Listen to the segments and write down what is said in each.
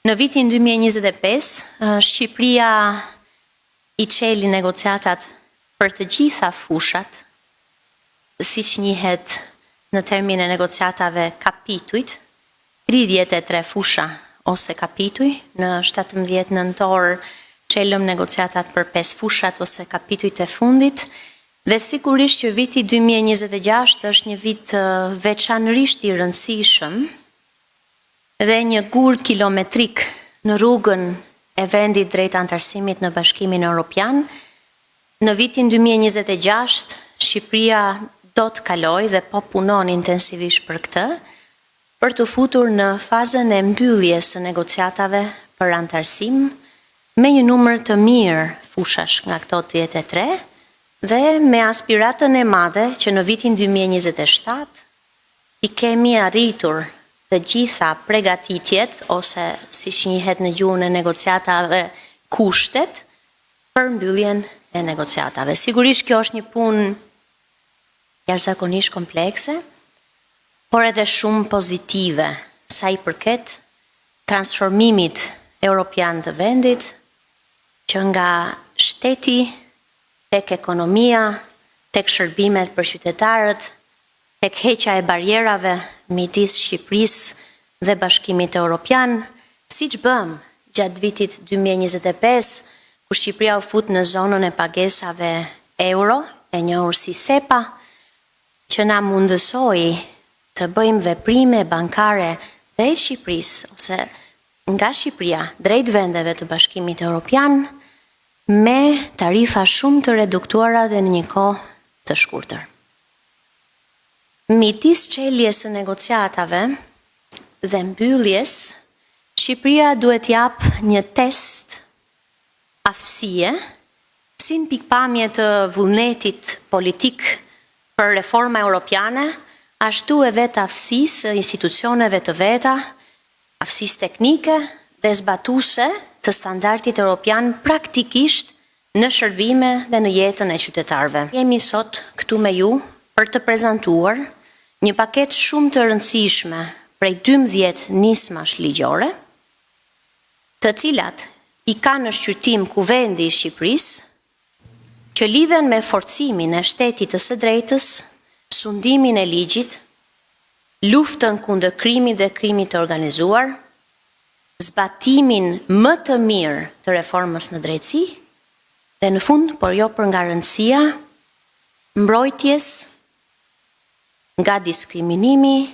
Në vitin 2025, Shqipëria I çeli negociatat për të gjitha fushat, siç njihet në termin e negociatave kapitujt, 33 fusha ose kapituj, në 17 nëntor çelëm negociatat për 5 fushat ose kapitujt e fundit, dhe sigurisht që viti 2026 është një vit veçanërisht I rëndësishëm dhe një gur kilometrik në rrugën e vendit drejt antarësimit në Bashkimin Evropian. Në vitin 2026 Shqipëria do të kaloj dhe po punon intensivisht për këtë, për të futur në fazën e mbylljes së negociatave për antarësim me një numër të mirë fushash nga këto 33 dhe me aspiratën e madhe që në vitin 2027 I kemi arritur të gjitha pregatitjet ose siç njihet në gjuhën e negociatave kushtet për mbylljen e negociatave. Sigurisht kjo është një punë jashtëzakonisht komplekse, por edhe shumë pozitive sa I përket transformimit europian të vendit, që nga shteti tek ekonomia, tek shërbimet për qytetarët, tek heqja e barierave midis Shqipërisë dhe Bashkimit Evropian, siç bëm gjatë vitit 2025, ku Shqipëria u fut në zonën e pagesave euro, e njohur si SEPA, që na mundësoi të bëjmë veprime bankare drejt Shqipërisë ose nga Shqipëria drejt vendeve të Bashkimit Evropian me tarifa shumë të reduktuara dhe në një kohë të shkurtër. Midis çeljes së negociatave dhe mbylljes, Shqipëria duhet jap një test aftësie si në pikpamje të vullnetit politik për reforma europiane, ashtu edhe të aftësisë institucioneve të veta, aftësisë teknike dhe zbatuese të standardit europian praktikisht në shërbime dhe në jetën e qytetarëve. Jemi sot këtu me ju për të prezantuar një paketë shumë të rëndësishme prej 12 nismash ligjore, të cilat I kanë në shqyrtim Kuvendi I Shqipërisë, që lidhen me forcimin e shtetit të së drejtës, sundimin e ligjit, luftën kundër krimit dhe krimit të organizuar, zbatimin më të mirë të reformës në drejtësi, dhe në fund, por jo për nga rëndësia, mbrojtjes nga diskriminimi,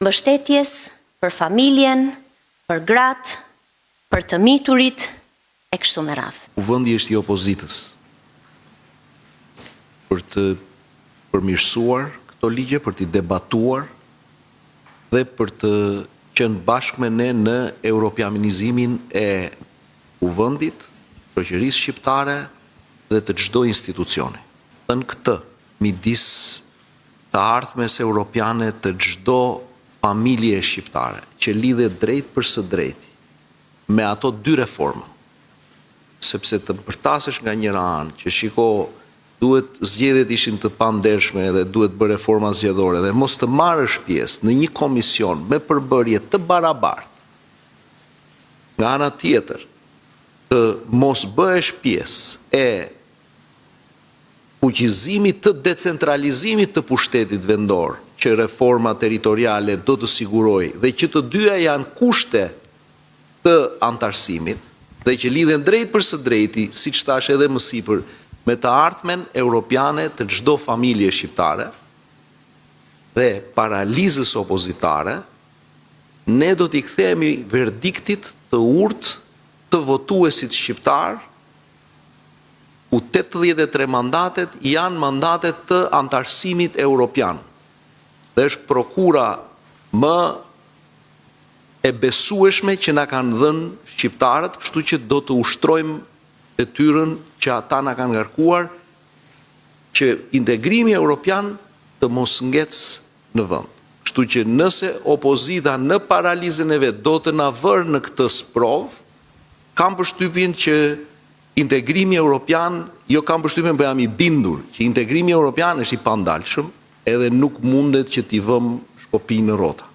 mbështetjes për familjen, për gratë, për të miturit, e kështu me radhë. Vendi është I opozitës për të përmirësuar këto ligje, për të debatuar dhe për të qenë bashkë me ne në europianizimin e Kuvendit, shoqërisë shqiptare dhe të çdo institucioni. Në këtë, midis të ardhmes europiane të çdo familje shqiptare, që lidhet drejt për së drejti me ato dy reforma, sepse të përtasesh nga njëra anë, që shiko duhet zgjedhjet ishin të pandershme dhe duhet bërë reforma zgjedhore dhe mos të marrësh pjesë në një komision me përbërje të barabartë. Nga ana tjetër, të mos bëhesh pjesë e fuqizimit të decentralizimit të pushtetit vendor, që reforma territoriale do të sigurojë dhe që të dyja janë kushte të antarësimit dhe që lidhen drejt për së drejti, siç thash edhe më sipër, me të ardhmen europiane të çdo familje shqiptare dhe paralizës opozitare, ne do t'i kthehemi verdiktit të urtë të votuesit shqiptar, ku 83 mandatet janë mandatet të antarësimit europian. Dhe është prokura më e besueshme që na kanë dhënë shqiptarët, kështu që do të ushtrojmë detyrën që ata na kanë ngarkuar që integrimi europian të mos ngec në vend. Kështu që nëse opozita në paralizën e vet do të na vërë në këtë sprov, kam përshtypjen që integrimi europian, jo kam përshtypjen, po jam I bindur që integrimi europian është I pandalshëm, edhe nuk mundet që t'i vëmë shkopi në rrota.